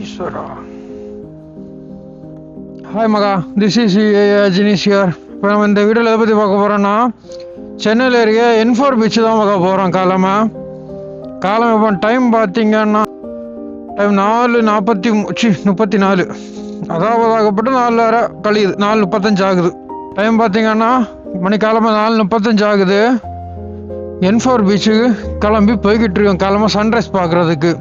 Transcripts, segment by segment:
ஈஸ்வரா. ஹாய் மகா, this is ஜினிஸ் here. இப்போ நம்ம இந்த வீடியோவில் எதை பற்றி பார்க்க போகிறோன்னா, சென்னையில் இருக்க N4 பீச்சு தான் பார்க்க போகிறோம். காலம் இப்போ டைம் பார்த்தீங்கன்னா டைம் 4:34, அதாவது ஆகப்பட்டு 4 வரை கழியுது. 4:35 ஆகுது. டைம் பார்த்தீங்கன்னா மணிக்காலமாக 4:35 ஆகுது. N4 பீச்சுக்கு கிளம்பி போய்கிட்டு இருக்கோம். காலமாக சன்ரைஸ் பார்க்குறதுக்கு.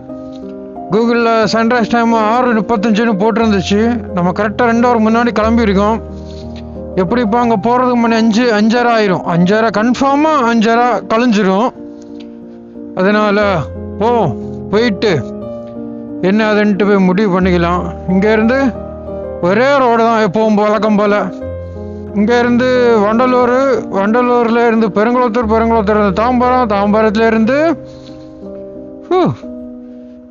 கூகுளில் சன்ரைஸ் டைம் 6:35 போட்டிருந்துச்சு. நம்ம கரெக்டாக 2 ஹவர் முன்னாடி கிளம்பியிருக்கோம். எப்படி இப்போ அங்கே போகிறதுக்கு மணி 5:30 ஆயிரும். 5:30 கன்ஃபார்மாக 5:30 கழிஞ்சிரும். அதனால் போயிட்டு என்ன அதுன்ட்டு போய் முடிவு பண்ணிக்கலாம். இங்கேருந்து ஒரே ரோடு தான் எப்பவும் வழக்கம் போல். இங்கேருந்து வண்டலூரில் இருந்து பெருங்குளத்தூர் இருந்து தாம்பரத்துலேருந்து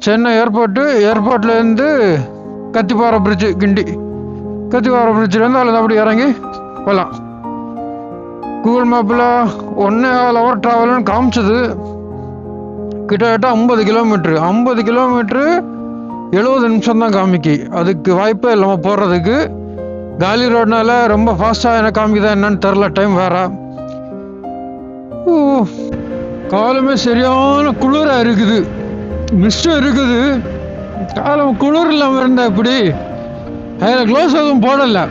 சென்னை ஏர்போர்ட்லேருந்து கத்திப்பாறை பிரிட்ஜு, கத்திப்பாறை பிரிட்ஜிலேருந்து அதில் அப்படி இறங்கி போகலாம். கூகுள் மேப்பில் 1.25 ஹவர் ட்ராவல்னு காமிச்சது. கிட்டத்தட்ட 50 கிலோமீட்ரு 70 நிமிஷம் தான் காமிக்கி. அதுக்கு வாய்ப்பே இல்லாமல் போடுறதுக்கு. காலி ரோடுனால ரொம்ப ஃபாஸ்ட்டாக எனக்கு காமிக்குதா என்னன்னு தெரில. டைம் வேற. காலமே சரியான குளிராக இருக்குது. மிஸ்டும் இருக்குது. காலம் குளிர் இல்லாமல் இருந்தால் எப்படி? அதில் க்ளவுஸ் எதுவும் போடலை.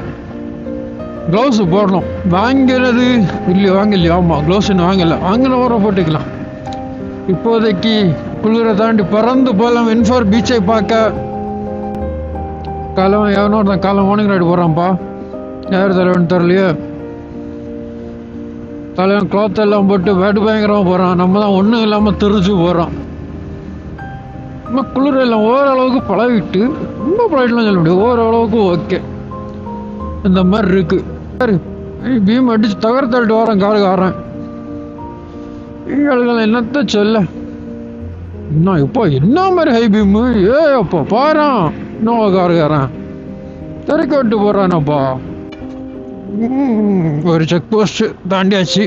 க்ளவுஸ் போடணும். வாங்கலையா? ஆமாம், க்ளவுஸ் இன்னும் வாங்கின ஊரை போட்டுக்கலாம். இப்போதைக்கு குளிரை தாண்டி பறந்து போகலாம். N4 பீச்சை பார்க்க. எவனோ ஒருத்தன் மார்னிங் ரைடு போகிறான்ப்பா. யார் தலைவன் தெரியலையே. தலைவன் கிளாத் எல்லாம் போட்டு பயங்கரமாக போகிறான். நம்ம தான் ஒன்றும் இல்லாமல் தெரிஞ்சு போகிறோம். நம்ம குளிர் எல்லாம் ஓரளவுக்கு பழகிட்டு, ரொம்ப பழகிட்டுலாம் சொல்ல முடியாது, ஓரளவுக்கு ஓகே. இந்த மாதிரி இருக்கு. பீம் அடிச்சு தகர்த்தட்டு வரேன் காருக்காரன். எங்களுக்கு என்னத்த சொல்ல. இன்னும் இப்போ என்ன மாதிரி ஹை பீமு. அப்போ பாரான் இன்னும் காருக்காரன் தெருக்க விட்டு போறானப்பா. ஒரு செக் போஸ்ட் தாண்டியாச்சு.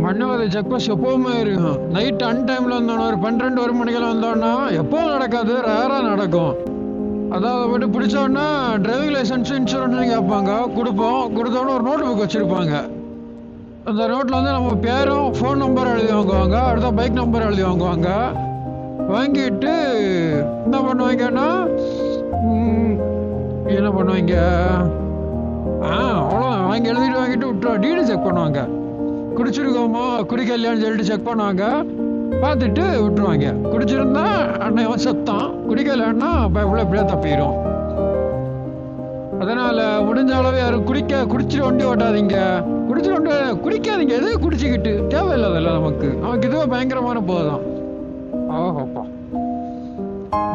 மண்ணவாத செக் போஸ்ட் எப்பவுமே இருக்கும். நைட் அன்டைம்ல வந்தோன்னா ஒரு 12 மணிக்கெல்லாம் வந்தோன்னா எப்பவும் நடக்காது, ரேரா நடக்கும். அதாவது போய்ட்டு பிடிச்சோன்னா டிரைவிங் லைசன்ஸ் இன்சூரன்ஸ் கேட்பாங்க. கொடுத்தோன்னே ஒரு நோட் புக் வச்சிருப்பாங்க. அந்த நோட்டில் வந்து நம்ம பேரும் ஃபோன் நம்பர் எழுதி வாங்குவாங்க. அடுத்த பைக் நம்பர் எழுதி வாங்குவாங்க. வாங்கிட்டு என்ன பண்ணுவாங்கன்னா அவ்வளோதான். வாங்கிட்டு விட்டுருவா. டிடி செக் பண்ணுவாங்க. குடிச்சிருக்கோமா குடிக்கலையான்னு சொல்லிட்டு செக் பண்ணுவாங்க. பார்த்துட்டு விட்டுருவாங்க. குடிச்சிருந்தா அன்னைய சத்தம், குடிக்கலைன்னா எப்படியா தப்பிடும். அதனால முடிஞ்ச அளவு யாரும் குடிச்சிட்டு வண்டி ஓட்டாதீங்க. குடிக்காதீங்க. எது குடிச்சுக்கிட்டு தேவையில்லாதல்ல நமக்கு இதுவே பயங்கரமான போதும். ஓஹோப்பா,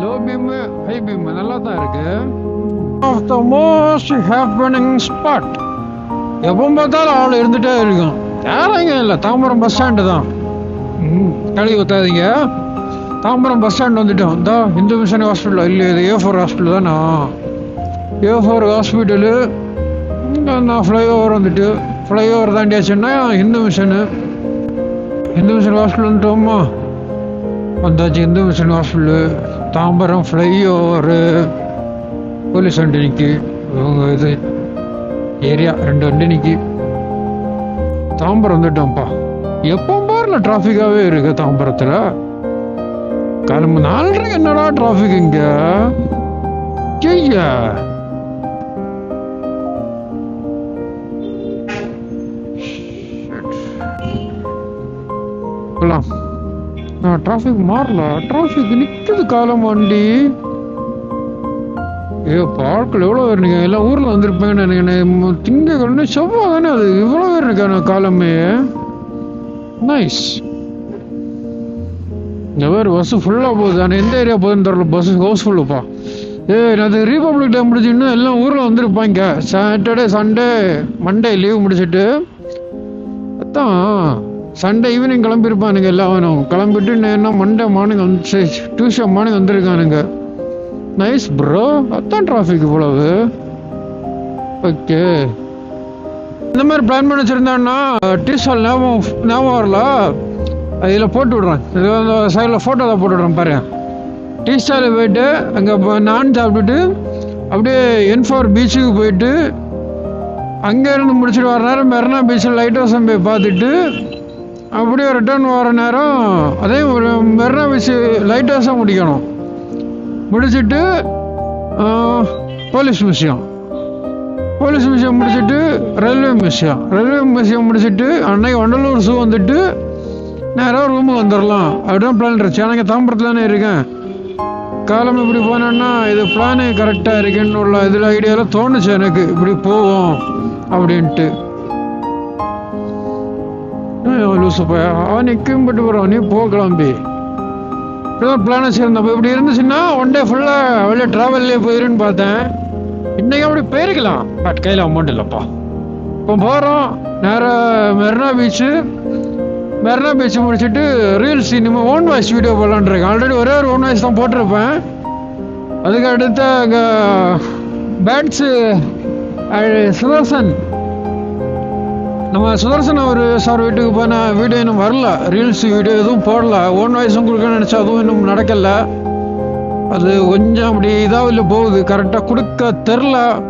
லோ பீம் ஹை பீம் நல்லா தான் இருக்கு. Of the most happening spot. எப்போ பார்த்தாலும் ஆள் இருந்துட்டே இருக்கும். யாரும் இல்லை. தாம்பரம் பஸ் ஸ்டாண்டு தான். கழுவி ஊற்றாதீங்க. தாம்பரம் பஸ் ஸ்டாண்டு வந்துட்டோம். இந்த இந்து மிஷன் ஹாஸ்பிட்டல் இல்லை, இது A4 ஹாஸ்பிட்டல் தானா? A4 hospital. நான் ஃப்ளைஓவர் வந்துட்டு ஃப்ளைஓவர் தாண்டியாச்சுன்னா இந்து மிஷன் ஹாஸ்பிட்டல் வந்துட்டோமா. வந்தாச்சு. Hindu mission hospital, Tambaram flyover, police வண்டி நிற்கி. இவங்க இது ஏரியா 2 வண்டி நிற்கி. தாம்பரம் வந்துட்டோம்ப்பா. எப்போ பாருல டிராஃபிக்காகவே இருக்கு தாம்பரத்தில். கிளம்பு 4:30 என்னடா டிராஃபிக் இங்க. டிராஃபிக் மாறல. டிராஃபிக் நிற்குது காலம் வண்டி. பார்க்கல எவ்வளோ பேர் நிற்க. எல்லாம் ஊரில் வந்திருப்பேன்னு நினைக்கிறேன். திங்கக்கிழமை செவ்வாய் தானே அது. இவ்வளோ பேர் இருக்கான காலமே. நைஸ். இந்த மாதிரி பஸ்ஸு ஃபுல்லாக போகுது. ஆனால் எந்த ஏரியா போகுதுன்னு தெரியல. பஸ்ஸு ஹவுஸ்ஃபுல்லுப்பா. அது ரிபப்ளிக் டே முடிச்சுன்னு எல்லாம் ஊரில் வந்திருப்பாங்க. சாட்டர்டே சண்டே மண்டே லீவ் முடிச்சுட்டு அதான் சண்டே ஈவினிங் கிளம்பியிருப்பானுங்க. எல்லாம் வேணும் கிளம்பிட்டு என்ன மண்டே மார்னிங் வந்து டியூஸ்டே மார்னிங் வந்திருக்கானுங்க. Nice bro. அதான் டிராஃபிக் இவ்வளவு. ஓகே, இந்த மாதிரி பிளான் பண்ணி வச்சுருந்தான்னா டீ ஸ்டால் ஞாபகம் வரல. இதில் போட்டு விட்றேன். இது வந்து சைடில் ஃபோட்டோ தான் போட்டு விட்றேன் பாரு. டீ ஸ்டாலில் போயிட்டு அங்கே நான் சாப்பிட்டுட்டு அப்படியே N4 பீச்சுக்கு போயிட்டு அங்கேருந்து முடிச்சுட்டு வர நேரம் மெரினா பீச்சில் லைட் ஹவுஸ் போய் பார்த்துட்டு அப்படியே ரிட்டர்ன் வர நேரம் அதே ஒரு மெரினா பீச்சு லைட் ஹவுஸாக முடிக்கணும். முடிச்சுட்டு போலீஸ் மியூசியம் முடிச்சுட்டு ரயில்வே மியூசியம் முடிச்சுட்டு அன்னைக்கு வண்டலூர் ஸூ வந்துட்டு நேராக ரூமுக்கு வந்துடலாம் அப்படிதான் பிளான் இருந்துச்சு. எனக்கு தாம்பரத்தில் தானே இருக்கேன். காலம் இப்படி போனேன்னா இது பிளானு கரெக்டாக இருக்குன்னு உள்ள இதில் ஐடியாவில் தோணுச்சு எனக்கு இப்படி போவோம் அப்படின்ட்டு. அவன் நிற்கும் பட்டு போகிறான், நீ போ கிளம்பி இப்படிதான் பிளான் வச்சுருந்தப்போ இப்படி இருந்துச்சுன்னா ஒன் டே ஃபுல்லாக வெளியே ட்ராவல்லே போயிருன்னு பார்த்தேன். இன்னைக்கு அப்படி போயிருக்கலாம், பட் கையில் அமௌண்ட் இல்லைப்பா. இப்போ போகிறோம் நேராக மெரினா பீச் முடிச்சுட்டு ரீல்ஸ் இனிமேல் ஓன் வாய்ஸ் வீடியோ போடலான்னு இருக்கேன். ஆல்ரெடி ஒரே ஒரு ஓன் வாய்ஸ் தான் போட்டிருப்பேன். அதுக்கு அடுத்த அங்கே பேட்ஸு சுதர்சன் நம்ம சுதர்சன் அவர் சார் வீட்டுக்கு போன வீடியோ இன்னும் வரல, ரீல்ஸ் வீடியோ எதுவும் போடல. ஓன் வாய்ஸும் கொடுக்கணும்னு நினச்சா அதுவும் இன்னும் நடக்கலை. அது கொஞ்சம் அப்படி இதாக போகுது, கரெக்டாக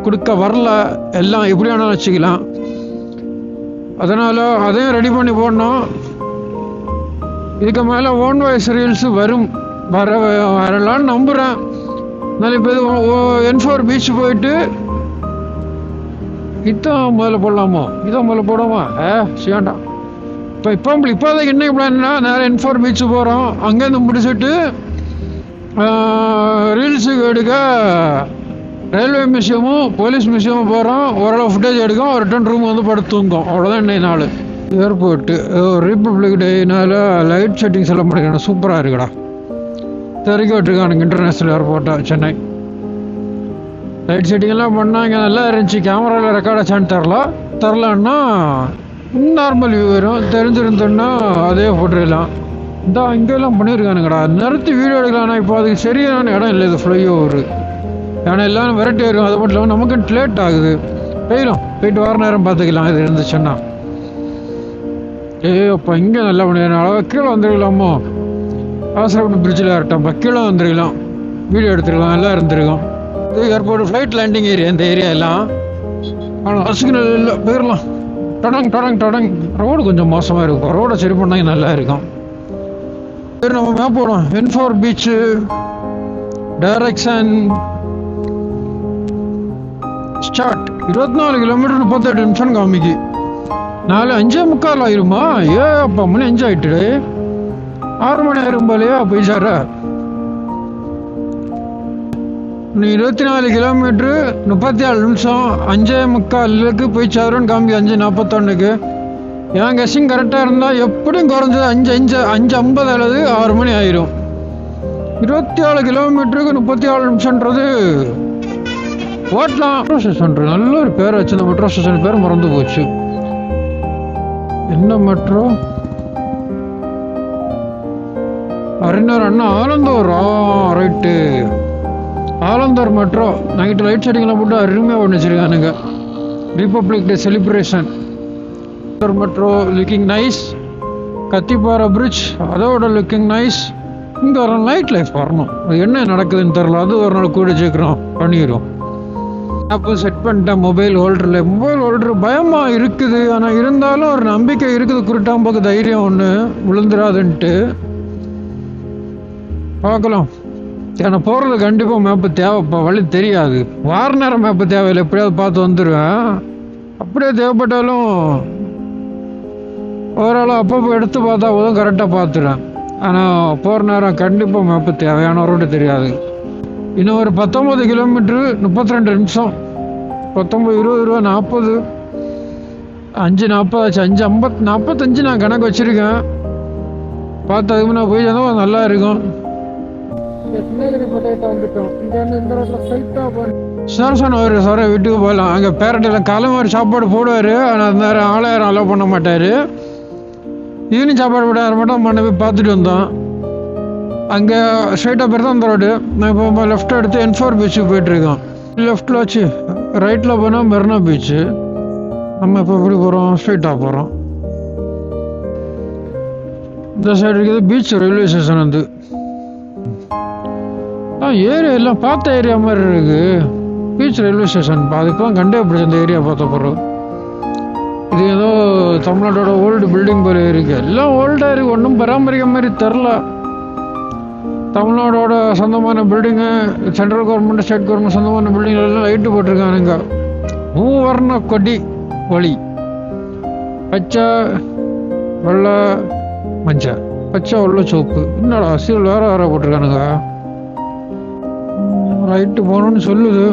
கொடுக்க வரல. எல்லாம் எப்படி வேணாலும் வச்சுக்கலாம். அதனால் அதையும் ரெடி பண்ணி போடணும். இதுக்கு மேலே ஓன் வாய்ஸ் ரீல்ஸு வரலான்னு நம்புகிறேன். அதனால் இப்போ இது N4 பீச் போயிட்டு இதான் முதல்ல போடாமா வேண்டாம். இப்போதைக்கு என்ன பிளான்னா நேரம் N4 பீச்சு போகிறோம். அங்கேருந்து முடிச்சுட்டு ரீல்ஸுக்கு எடுக்க ரயில்வே மியூசியமும் போலீஸ் மியூசியமும் போகிறோம். ஓரளவு ஃபுட்டேஜ் எடுக்கும், ரிட்டர்ன் ரூம் வந்து படுத்து தூங்கும். அவ்வளோதான் இன்னைக்கு நாள். ஏர்போர்ட்டு ரிப்பப்ளிக் டேனால லைட் செட்டிங்ஸ் எல்லாம் பண்ணிக்கணும், சூப்பராக இருக்குடா. திறக்க விட்டுருக்கானுங்க இன்டர்நேஷ்னல் ஏர்போர்ட்டாக சென்னை. லைட் செட்டிங் எல்லாம் பண்ணால் இங்கே நல்லா இருந்துச்சு. கேமராவில் ரெக்கார்ட் ஆச்சான்னு தெரிலன்னா நார்மல் வியூ வரும். தெரிஞ்சிருந்தோன்னா அதே போட்டுடலாம். இங்கெல்லாம் பண்ணியிருக்கானுங்கடா, நிறுத்தி வீடியோ எடுக்கலாம்னா இப்போ அதுக்கு சரியான இடம் இல்லை. இது ஃப்ளைஓவர் ஏன்னா எல்லாம் வெரைட்டி இருக்கும். அது மட்டும் இல்லாமல் நமக்கு லேட் ஆகுது. போயிட்டு வர நேரம் பார்த்துக்கலாம் இது இருந்துச்சுன்னா. அப்போ இங்கே நல்லா பண்ணிடுறேன். கீழே வந்துருக்கலாமோ, அவசரப்பட்டு பிரிட்ஜில் ஏறட்டோம்ப்பா, கீழே வந்துருக்கலாம், வீடியோ எடுத்துருக்கலாம், எல்லாம் இருந்துருக்கும். இது ஏர்போர்ட் ஃப்ளைட் லேண்டிங் ஏரியா. இந்த ஏரியா எல்லாம் ஆனால் சிக்னல் இல்லை, போயிடலாம். டடங் ரோடு கொஞ்சம் மோசமாக இருக்கும். ரோடை சரி பண்ணாங்க நல்லா இருக்கும். சரி, நம்ம மேப் போகிறோம். N4 beach direction start. 24 kilometre 38 நிமிஷம் காமிக்கு. 4:05 ஆயிருமா? அப்பா மணி 5 ஆயிட்டு. 6 மணி ஆயிரும் போலையா போய் சார. நீ 24 கிலோமீட்டரு 34 நிமிஷம் 5:45 போய் சாருன்னு காமி. 5:41. என் கெஸ்ஸிங் கரெக்டாக இருந்தால் எப்படியும் குறைஞ்சது 5:50 அல்லது 6 மணி ஆயிரும். 24 கிலோமீட்டருக்கு 34 நிமிஷம்ன்றது ஓட்டலாம். மெட்ரோ ஸ்டேஷன் நல்ல ஒரு பேர் வச்சு. இந்த மெட்ரோ ஸ்டேஷன் பேர் மறந்து போச்சு. என்ன metro? Arignar Anna Alandur. Right, Alandur metro. Night light செட்டிங்லாம் போட்டு அருமையாக பண்ணி வச்சிருக்கானுங்க. Republic day celebration. Metro looking nice. Kathipara bridge அதோட லுக்கிங் நைஸ். இங்கே ஒரு நைட் லைஃப் வரணும். அது என்ன நடக்குதுன்னு தெரில. அது ஒரு நாள் கூட சீக்கிரம் பண்ணிடுவோம். அப்போ செட் பண்ணிட்டேன் மொபைல் ஹோல்டரு. பயமாக இருக்குது, ஆனால் இருந்தாலும் ஒரு நம்பிக்கை இருக்குது. குருட்டாம்போக்கு தைரியம் ஒன்று விழுந்துடாதுன்ட்டு பார்க்கலாம். ஏன்னா போகிறது கண்டிப்பாக மேப்பு தேவைப்பா. வழி தெரியாது, வார நேரம் மேப்பு தேவையில்லை. எப்படியாவது பார்த்து வந்துடுவேன். அப்படியே தேவைப்பட்டாலும் ஓரளவு அப்பப்போ எடுத்து பார்த்தா போதும், கரெக்டாக பார்த்துடுவேன். ஆனால் போகிற நேரம் கண்டிப்பாக மேப்பு தேவையான ரோடு தெரியாது. இன்னும் ஒரு 19 கிலோமீட்டரு 32 நிமிஷம். 19, 20, 40, 5:40 ஆச்சு. 5:45 நான் கணக்கு வச்சுருக்கேன். பார்த்து அதுக்கு நான் போய் சேர்ந்தா நல்லா இருக்கும். சார் வீட்டுக்கு போகலாம். அங்கே பேரட்டெல்லாம் காலம் ஒரு சாப்பாடு போடுவார். ஆனால் அந்த நேரம் 6000 அலோவ் பண்ண மாட்டார். ஈவினிங் சாப்பாடு போட மட்டும் பண்ண போய் பார்த்துட்டு வந்தோம். அங்கே ஸ்ட்ரைட்டாக பேர் தான் அந்த ரோடு. நான் இப்போ லெஃப்ட் எடுத்து N4 பீச்சுக்கு போயிட்டுருக்கோம். லெஃப்டில் வச்சு ரைட்டில் போனால் மெரினா பீச்சு. நம்ம இப்போ எப்படி போகிறோம்? ஸ்ட்ரைட்டாக போகிறோம். இந்த சைடு இருக்குது பீச் ரயில்வே ஸ்டேஷன். வந்து ஏரியா எல்லாம் பார்த்த ஏரியா மாதிரி இருக்கு. பீச் ரயில்வே ஸ்டேஷன் அதுக்கெல்லாம் கண்டே பிடிச்ச அந்த ஏரியா பார்த்த பிறகு. இது ஏதோ தமிழ்நாட்டோட ஓல்டு பில்டிங் போல இருக்கு. எல்லாம் ஓல்டாக இருக்கு, ஒன்றும் பராமரிக்க மாதிரி தெரில. தமிழ்நாடோட சொந்தமான building, central government state government சொந்தமான பில்டிங் எல்லாம் லைட்டு போட்டிருக்கானுங்க. மூவர்ண கொடி ஒளி, பச்சை வெள்ளை மஞ்சள், பச்சை வெள்ளை சோப்பு. என்னடா சீல் வேற வேற போட்டிருக்கானுங்க. ரைட்டு போகணும்னு சொல்லுது,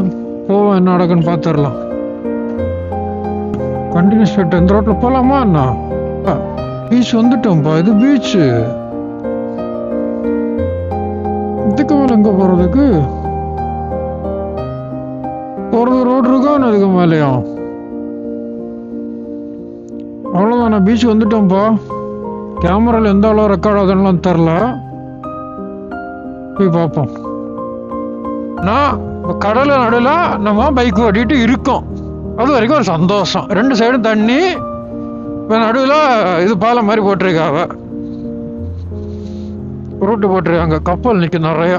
போவோம் என்ன நடக்குன்னு பார்த்துடலாம். கண்டினியூஸ் போயிட்டு இந்த ரோட்டில் போகலாமா அண்ணா? பீச் வந்துட்டோம்ப்பா, இது பீச்சு. இதுக்கு மேலே எங்கே போகிறதுக்கு? போகிறது ரோடு இருக்கா அதுக்கு மேலேயும்? அவ்வளோதான், நான் பீச் வந்துட்டோம்ப்பா. கேமராவில் எந்த அளவு ரெக்கார்ட் ஆகுதுன்னு தெரில, போய் பார்ப்போம். நான் கடலை நடுவில் நம்ம பைக் ஓட்டிகிட்டு இருக்கோம், அது வரைக்கும் ஒரு சந்தோஷம். 2 சைடும் தண்ணி, இப்போ நடுவில் இது பாலம் மாதிரி போட்டிருக்காங்க, ரூட்டு போட்டிருக்காங்க, கப்பல் நிற்கும் நிறையா.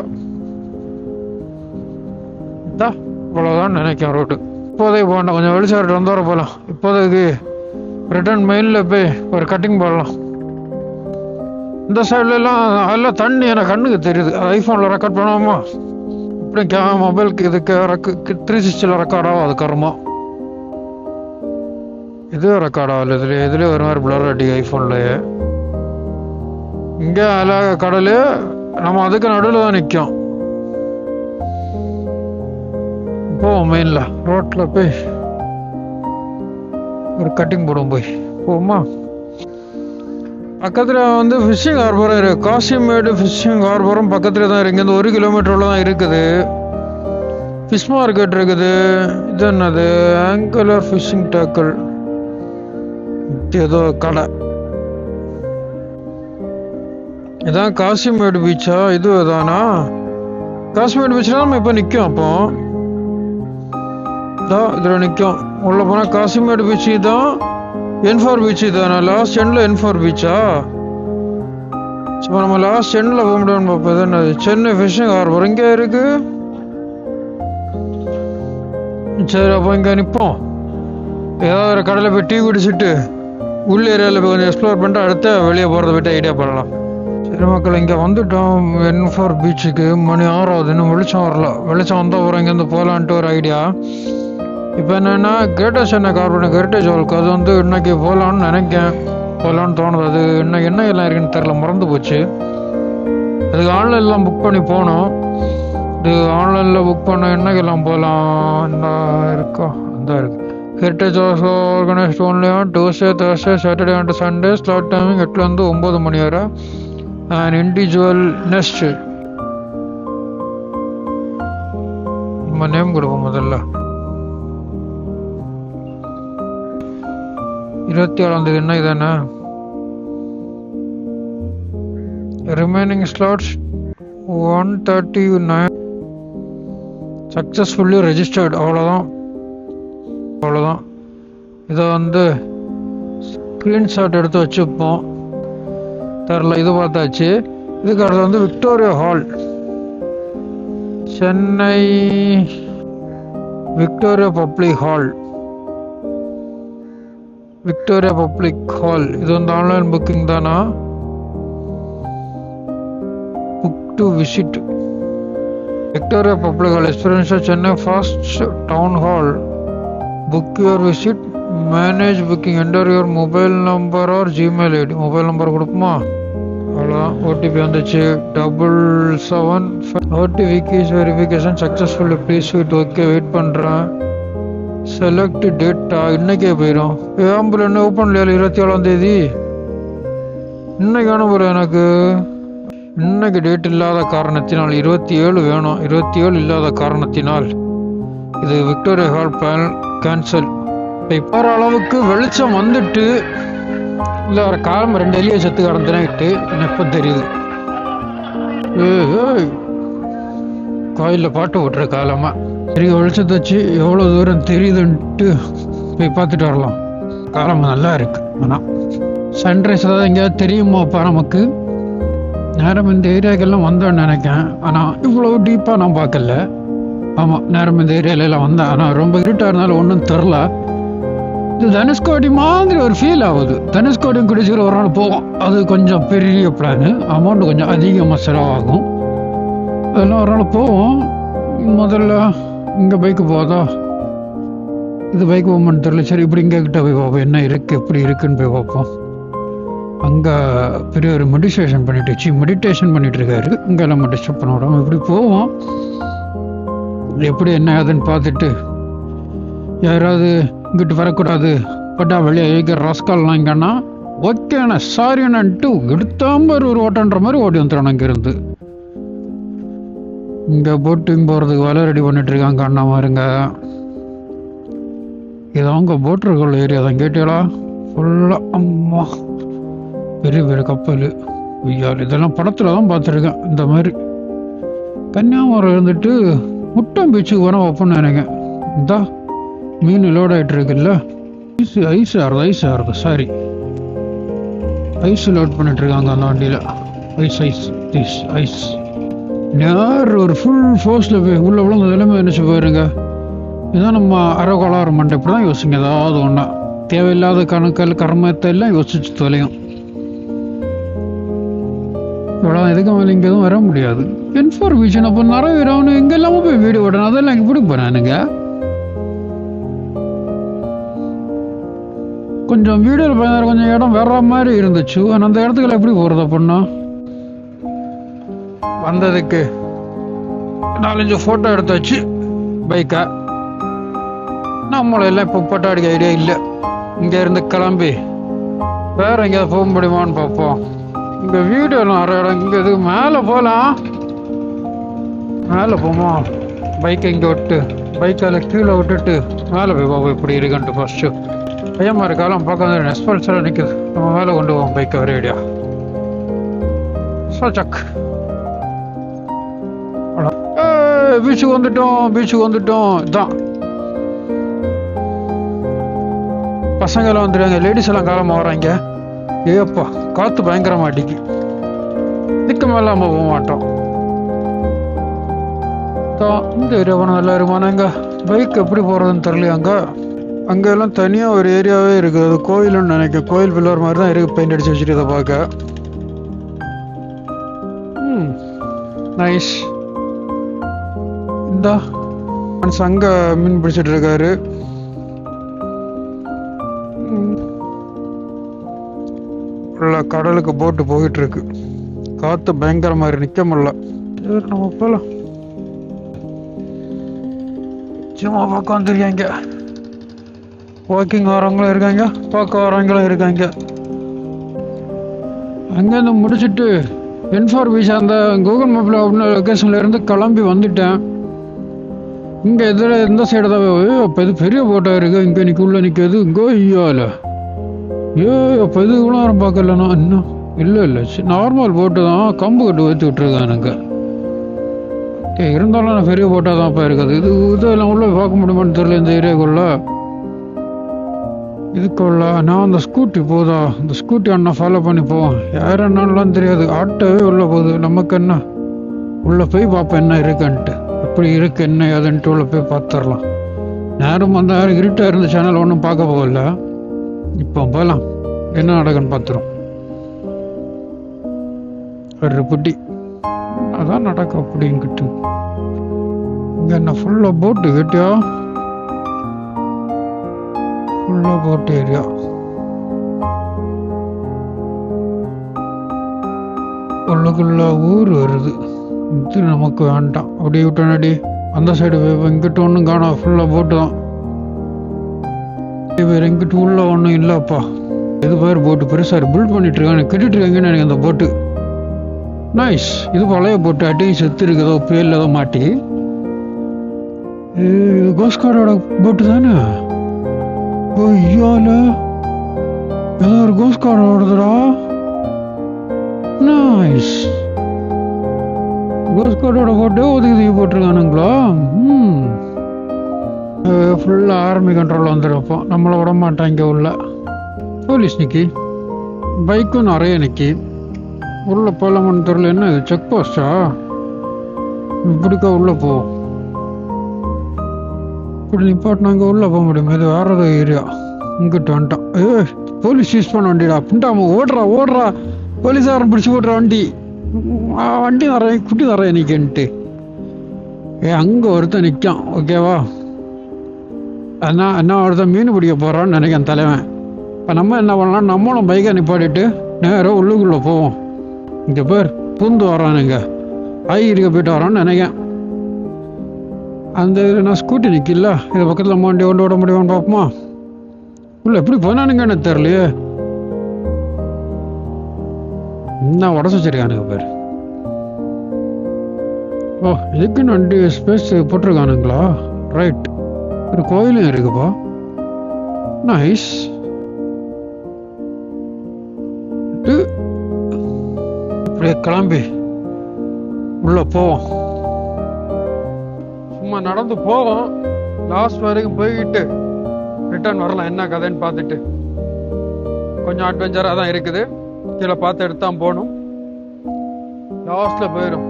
இவ்வளோதான் நினைக்கிறேன் ரூட்டு. இப்போதைக்கு போகணும், கொஞ்சம் வெளிச்சாட்டு வந்தோர போகலாம். இப்போதைக்கு ரிட்டர்ன் மெயினில் போய் ஒரு கட்டிங் போடலாம். இந்த சைட்லலாம் அதெல்லாம் தண்ணி எனக்கு கண்ணுக்கு தெரியுது. அது ஐஃபோனில் ரெக்கார்ட் பண்ணுவோமா? இப்படி மொபைலுக்கு இதுக்கு 360 ரெக்கார்ட் ஆகும். அது கருமா இது ரெக்கார்ட் ஆகல. இதுலேயே ஒரு மாதிரி பிளர் அடிக்கு ஐஃபோன்லேயே. இங்கே அதில் கடல், நம்ம அதுக்கு நடுவில் தான் நிற்கும். போவோம் மெயினில் ரோட்டில் போய் ஒரு கட்டிங் போடுவோம். போவோமா? பக்கத்தில் ஃபிஷ்ஷிங் ஹார்பரும் இருக்குது. காசிமேடு ஃபிஷ்ஷிங் ஹார்பரும் பக்கத்தில் தான் இருக்குது. இங்கேருந்து 1 கிலோமீட்டரில் தான் இருக்குது. ஃபிஷ் மார்க்கெட் இருக்குது. இது என்னது? ஆங்குலர் ஃபிஷ்ஷிங் டேக்கிள், ஏதோ கடை. இதான் காசிமேடு பீச்சா? இது தானா காசிமேடு பீச்னா? நம்ம இப்போ நிற்கும், அப்போ இதில் நிற்கும். உள்ள போனால் காசிமேடு பீச் தான். N4 பீச் தானே? லாஸ்ட் எண்டில் N4 பீச்சா? இப்போ நம்ம லாஸ்ட் எண்டில் போக முடியும்னு பார்ப்போம். இது என்னது? சென்னை ஃபிஷ்ஷிங் ஹார்பர் இங்கே இருக்கு. சரி, அப்போ இங்கே நிற்போம். ஏதாவது ஒரு கடையில் போய் டீ குடிச்சிட்டு உள்ள ஏரியாவில் போய் கொஞ்சம் எக்ஸ்ப்ளோர் பண்ணிட்டு அடுத்த வெளியே போகிறத போய்ட்டு ஐடியா பண்ணலாம். சரி மக்கள், இங்கே வந்துட்டோம் N4 பீச்சுக்கு. மணி 6 ஆகுது, இன்னும் வெளிச்சம் வரல. வெளிச்சம் வந்தால் ஒரு இங்கேருந்து போகலான்ட்டு ஒரு ஐடியா. இப்போ என்னென்னா கிரேட்டர் சென்னை கார்பரேட் ஹெரிட்டேஜ் ஹாலுக்கு அது இன்னைக்கு போகலான்னு நினைக்கேன். போகலான்னு தோணுது. அது இன்னும் என்ன எல்லாம் இருக்குன்னு தெரில, மறந்து போச்சு. அதுக்கு ஆன்லைன்லாம் புக் பண்ணி போனோம். இது ஆன்லைனில் புக் பண்ண என்னைக்கெல்லாம் போகலாம்? என்ன இருக்கோ அந்த இருக்குது. Heritage also organised only on Tuesday, Thursday, Saturday and Sunday. Slot timing 8 to 9 மணி வரை. And individual next. நம்ம நேம் கொடுப்போம் முதல்ல. 27 என்ன இதானே? Remaining slots 139 successfully registered. அவ்வளோதான். இதை ஸ்க்ரீன்ஷாட் எடுத்து வச்சுப்போம். தெரில, இது பார்த்தாச்சு. இதுக்கு அடுத்து Victoria hall, Chennai Victoria public hall. Victoria public hall இது ஆன்லைன் புக்கிங் தானா? Book to visit Victoria public hall experience Chennai first town hall. Book your visit, manage booking, enter your mobile number or Gmail ID. Mobile number கொடுப்போமா? அவ்வளோதான். OTP வந்துச்சு 775. OTP verification successfully, please wait. Okay, wait பண்ணுறேன். Select date, இன்னைக்கே போயிடும். ஏம்புல என்ன open இல்லையா? 27 இன்னைக்கான போல. எனக்கு இன்னைக்கு டேட் இல்லாத காரணத்தினால் 27 வேணும். 27 இல்லாத காரணத்தினால் இது விக்டோரியா ஹால் பிளான் கேன்சல். இப்போ அளவுக்கு வெளிச்சம் வந்துட்டு இல்லை, வர காலம் 2 எலியை செத்து கடந்துனாயிட்டு எனக்கு இப்போ தெரியுது. கோயிலில் பாட்டு ஓட்டுற காலமா பெரிய வெளிச்சத்தை வச்சு எவ்வளோ தூரம் தெரியுதுன்ட்டு போய் பார்த்துட்டு வரலாம். காலம் நல்லா இருக்கு. ஆனால் சன்ரைஸ் ஏதாவது எங்கேயாவது தெரியுமாப்பா நமக்கு? நேரம் இந்த ஏரியாக்கெல்லாம் வந்தோன்னு நினைக்கேன். ஆனால் இவ்வளோ டீப்பாக நான் பார்க்கல. ஆமாம், நேரம் இந்த ஏரியாலெல்லாம் வந்தேன். ஆனால் ரொம்ப இருட்டாக இருந்தாலும் ஒன்றும் தெரில. இது தனுஷ்கோடி மாதிரி ஒரு ஃபீல் ஆகுது. தனுஷ்கோடியும் குடிச்சிக்கிற ஒரு நாள் போகும். அது கொஞ்சம் பெரிய பிளானு, அமௌண்ட் கொஞ்சம் அதிகமாக செலவாகும். அதெல்லாம் ஒரு நாள் போவோம். முதல்ல இங்கே பைக்கு போதா, இது பைக் போகணும்னு தெரியல. சரி, இப்படி இங்கே கிட்ட போய் பார்ப்போம், என்ன இருக்குது எப்படி இருக்குன்னு போய் பார்ப்போம். அங்கே பெரிய ஒரு மெடிடேஷன் பண்ணிட்டு இருக்காரு. இங்கெல்லாம் டிஸ்டர்ப் பண்ண விடாமல் இப்படி போவோம். எப்படி என்ன ஆகுதுன்னு பார்த்துட்டு, யாராவது இங்கிட்டு வரக்கூடாது பட்டா வெளியே ஏகிற ரஸ்கால்லாம் இங்கன்னா ஓகேண்ணா சாரிண்ணன்ட்டு எடுத்தாம ஒரு ஓட்டன்ற மாதிரி ஓடி வந்துடுறோம். இங்கிருந்து இங்கே போட்டிங் போகிறதுக்கு வேலை ரெடி பண்ணிட்டு இருக்காங்க அண்ணா மாருங்க. இது அவங்க போட்டிருக்குள்ள ஏரியா தான். கேட்டீங்களா? ஃபுல்லாக அம்மா பெரிய பெரிய கப்பல் ஐயாள். இதெல்லாம் படத்தில் தான் பார்த்துருக்கேன். இந்த மாதிரி கன்னியாகுமரி இருந்துட்டு முட்டம் பீச்சுக்கு வர வைப்போன்னு நினைக்கிறேன். இந்த மீன் லோட் ஆகிட்டு இருக்குல்ல, ஐஸ் ஆறுது சாரி, ஐஸ் லோட் பண்ணிட்டு இருக்காங்க அந்த வண்டியில். ஐஸ் நேர் ஒரு ஃபுல் ஃபோர்ஸில் போய் உள்ள விழுந்த நிலைமை நினச்சி போயிருங்க. இதுதான் நம்ம அரைக்கோளாறு மண்டை. இப்படி தான் யோசிங்க. ஏதாவது ஒன்றா தேவையில்லாத கணக்கில் கர்மத்தை எல்லாம் யோசிச்சு தொலையும். இவ்வளோ எதுக்கு மேலே இங்கே எதுவும் வர முடியாது. இன்ஃபர்மேஷன் அப்போ நிறைய வரவனு இங்கே இல்லாமல் போய் வீடு விடணும். அதெல்லாம் இங்கே பிடிக்க போகிறானுங்க. கொஞ்சம் வீடியோவில் பார்த்தா கொஞ்சம் இடம் வேற மாதிரி இருந்துச்சு. ஆனால் அந்த இடத்துக்கு எப்படி போகிறது அப்படின்னா, வந்ததுக்கு 4-5 ஃபோட்டோ எடுத்து வச்சு பைக்கை நம்மளெல்லாம் இப்போ போட்டோ அடிக்க ஐடியா இல்லை. இங்கே இருந்து கிளம்பி வேற எங்கேயாவது போக முடியுமான்னு பார்ப்போம். இங்கே வீடியோலாம் நிறைய இடம். இங்கே இதுக்கு மேலே போகலாம். மேலே போமா, பைக்கை இங்கே விட்டு பைக்கால் கீழே விட்டுட்டு மேலே போய் பார்ப்போம் இப்படி இருக்குன்ட்டு. ஃபர்ஸ்ட்டு பையன் மாதிரி காலம் பார்க்க வந்து எக்ஸ்பல்ஸில் நிற்குது. நம்ம மேலே கொண்டு போவோம் பைக்கை ஒரே ஐடியா. சக் பீச்சுக்கு வந்துட்டோம். இதான் பசங்க எல்லாம் வந்துடுவாங்க, லேடிஸ் எல்லாம் காலமாக வராங்க. ஏப்பா காற்று பயங்கரமாக அடிக்கு. இதுக்கு மேலே நம்ம போக மாட்டோம். இந்த ஏரியா போனால் நல்லா இருக்குமானா? இங்கே பைக் எப்படி போகிறதுன்னு தெரியலையாங்க. அங்கே எல்லாம் தனியாக ஒரு ஏரியாவே இருக்குது. அது கோயிலுன்னு நினைக்கிறேன். கோயில் பில்லர் மாதிரி தான் இருக்குது. பெயிண்ட் அடிச்சு வச்சுட்டு இதை பார்க்க நைஸ். இந்த அங்கே மீன் பிடிச்சிட்டு இருக்காரு. கடலுக்கு போட்டு போயிட்டு இருக்கு. காத்து பயங்கர மாதிரி நிக்க முடியல. நம்ம போலாம். சும்மா பார்க்க வந்துருக்காங்க. வாக்கிங் வரவங்களும் இருக்காங்க, பார்க்க வரவங்களும் இருக்காங்க. அங்கேருந்து முடிச்சுட்டு இன்ஃபர்மேஷன் அந்த கூகுள் மேப்பில் அப்படின்னு லொக்கேஷன்ல இருந்து கிளம்பி வந்துட்டேன். இங்கே எதில் எந்த சைடு தான் அப்போ இது பெரிய போட்டாக இருக்குது. இங்கே நிற்க உள்ள நிற்காது. இங்கோ ஐயாவில் அப்போ இது இவ்வளோ நேரம் பார்க்கலண்ணா. இன்னும் இல்லை நார்மல் போட்டு தான் கம்பு கட்டு ஊற்றி விட்டுருக்கானுங்க. இருந்தாலும் நான் பெரிய போட்டாக தான்ப்பா இருக்குது. இதெல்லாம் உள்ள பார்க்க முடியுமான்னு தெரியல. இந்த ஏரியாக்குள்ள இதுக்குள்ள நான் அந்த ஸ்கூட்டி போதா, இந்த ஸ்கூட்டி அண்ணா ஃபாலோ பண்ணி போவோம். யார் என்னலாம் தெரியாது. ஆட்டோவே உள்ள போகுது. நமக்கு என்ன, உள்ள போய் பார்ப்போம் என்ன இருக்குன்ட்டு, எப்படி இருக்கு என்ன ஏதுன்ட்டு உள்ள போய் பார்த்துடலாம். நேரம் வந்த யாரும் இருட்டாக இருந்த சேனல் ஒன்றும் பார்க்க போகல. இப்போ போகலாம், என்ன நடக்குன்னு பார்த்துரும். ஒரு புட்டி அதான் நடக்கும் அப்படின்ட்டு. இங்கே என்ன ஃபுல்லாக போட்டு கேட்டியா, ஃபுல்லாக போட்டு ஏரியா. உள்ளுக்குள்ள ஊர் வருது. இது நமக்கு வேண்டாம். அப்படியே விட்டோன்னாடி அந்த சைடு இங்கிட்ட ஒன்றும் காணும். ஃபுல்லாக போட்டு தான். வேறு எங்கிட்ட உள்ள ஒன்றும் இல்லைப்பா. இது பேர் போட்டு பெருசாக பில்ட் பண்ணிட்டு இருக்காங்க, கட்டிட்டு இருக்காங்கன்னு எனக்கு அந்த போட்டு. நைஸ். இது பழைய போட்டு அட்டையும் செத்து இருக்குதோ பேரில் ஏதோ மாட்டி. இது கோஸ்காரோட போட்டு தானே. ஐயால ஏதோ ஒரு கோஸ்காரோடதுடா. நைஸ். கோஸ்காரோட போட்டு ஒதுக்கி போட்டிருக்கானுங்களா. ஃபுல்லாக ஆர்மி கண்ட்ரோல் வந்துருப்போ நம்மளை விட மாட்டாங்க. உள்ள போலீஸ் நிற்கி, பைக்கும் நிறைய நிற்கி. உள்ளே போகலாமான்னு தெரியல. என்ன இது செக் போஸ்டா? இப்படிக்கா உள்ளே போ. இப்படி நிப்பாட்டினா அங்கே உள்ளே போக முடியும். இது வேற ஏதோ ஏரியா. இங்கிட்டு வந்துட்டான். போலீஸ் யூஸ் பண்ண வண்டிடா. புண்டாம ஓடுறா. போலீஸாரன் பிடிச்சி ஓடுற வண்டி. வண்டி நிறைய குட்டி நிறைய நிற்கன்ட்டு. அங்கே ஒருத்தன் நிற்கான். ஓகேவா? என்ன ஒருத்தன் மீன் பிடிக்க போகிறான்னு நினைக்கிறேன் தலைவன். இப்போ நம்ம என்ன பண்ணலாம், நம்மளும் பைக்கை நிப்பாட்டிட்டு நேராக உள்ளுக்குள்ளே போவோம். இங்கே பேர் பூந்து வரானுங்க. ஆகிரிக்க போயிட்டு வரான்னு நினைக்கிறேன். அந்த இதில் நான் ஸ்கூட்டி நிற்கல. இது பக்கத்தில் வண்டி கொண்டு விட முடியுமான்னு பார்ப்போமா? இல்லை எப்படி போனானுங்கன்னு தெரியலையே. என்ன உடச்சு வச்சிருக்கானுங்க பேர். ஓ, இதுக்குன்னு வண்டி ஸ்பேஸ் போட்டிருக்கானுங்களா? ரைட். ஒரு கோயிலும் இருக்குப்பா. நைஸ். அப்படியே கிளம்பி உள்ள போவோம். சும்மா நடந்து போவோம். லாஸ்ட் வரைக்கும் போய்கிட்டு ரிட்டர்ன் வரலாம். என்ன கதைன்னு பார்த்துட்டு கொஞ்சம் அட்வென்ச்சராக தான் இருக்குது. கீழே பார்த்து எடுத்தான் போகணும். லாஸ்ட்ல போயிடும்.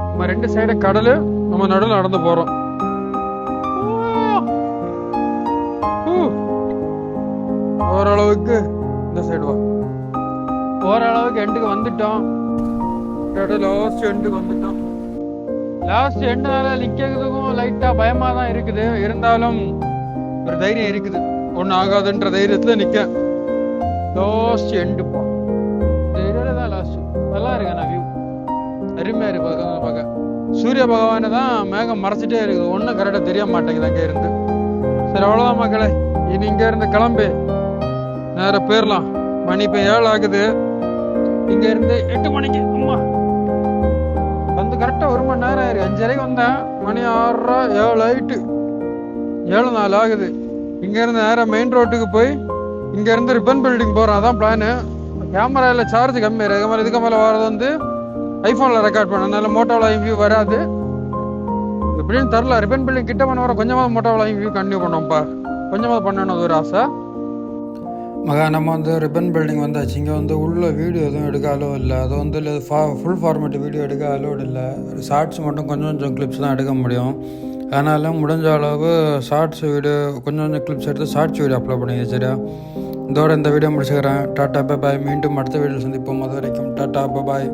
நம்ம ரெண்டு சைடு கடல், நம்ம நடுவில் நடந்து போறோம். ஓரளவுக்கு இந்த சைடு வா. ஓரளவுக்கு எண்டுக்கு வந்துட்டோம். லாஸ்ட் எண்டுக்கு வந்துட்டோம். லாஸ்ட் எண்டுனால நிக்கிறதுக்கும் லைட்டா பயமா தான் இருக்குது. இருந்தாலும் ஒரு தைரியம் இருக்குது. ஒன்னும் ஆகாதுன்ற தைரியத்துல நிக்க. லாஸ்ட் எண்டு போ. தான் லாஸ்ட். நல்லா இருக்கு. நான் வியூ அருமையா இருக்கு. பார்க்க சூரிய பகவானை தான் மேகம் மறைச்சிட்டே இருக்குது. ஒன்னும் கரெக்டா தெரிய மாட்டேங்குது அங்க இருந்து. சரி, அவ்வளவுதான் மக்களே. இனி இங்க இருந்து கிளம்பி நேர போயிடலாம். மணி இப்ப 7 ஆகுது. இங்க இருந்து 8 மணிக்கு அம்மா வந்து கரெக்டா 1 மணி நேரம் ஆயிருக்கு. 5:30 வந்தேன். மணி 6:30 7 ஆயிட்டு. 7:04 ஆகுது. இங்க இருந்து நேரம் மெயின் ரோட்டுக்கு போய் இங்க இருந்து ரிப்பன் பில்டிங் போறோம். அதான் பிளானு. கேமரால சார்ஜ் கம்மி இருக்கு. இதுக்கு மேல வரது வந்து ஐபோன்ல ரெக்கார்ட் பண்ண. அதனால மோட்டோல வியூ வராது. எப்படின்னு தெரில. ரிப்பன் பில்டிங் கிட்ட பண்ண வர கொஞ்சமாவது மோட்டோல வியூ கண்டினியூ பண்ணோம்ப்பா. கொஞ்சமாவது பண்ணணும். அது ஒரு ஆசை. மகா நம்ம வந்து ரிப்பன் பில்டிங் வந்தாச்சு. இங்கே வந்து உள்ள வீடியோ எதுவும் எடுக்க அலோவ் இல்லை. அது வந்து ஃபுல் ஃபார்மேட் வீடியோ எடுக்க அலோவ்டு இல்லை. ஷார்ட்ஸ் மட்டும் கொஞ்சம் கிளிப்ஸ் தான் எடுக்க முடியும். அதனால் முடிஞ்ச அளவு ஷார்ட்ஸ் வீடியோ கொஞ்சம் கிளிப்ஸ் எடுத்து ஷார்ட்ஸ் வீடியோ அப்லோட் பண்ணிங்க. சரியா? இதோட இந்த வீடியோ முடிச்சுக்கிறேன். டாட்டா பாய். மீண்டும் அடுத்த வீடியோவில் சந்திப்போம். அது வரைக்கும் டாட்டா பாய்.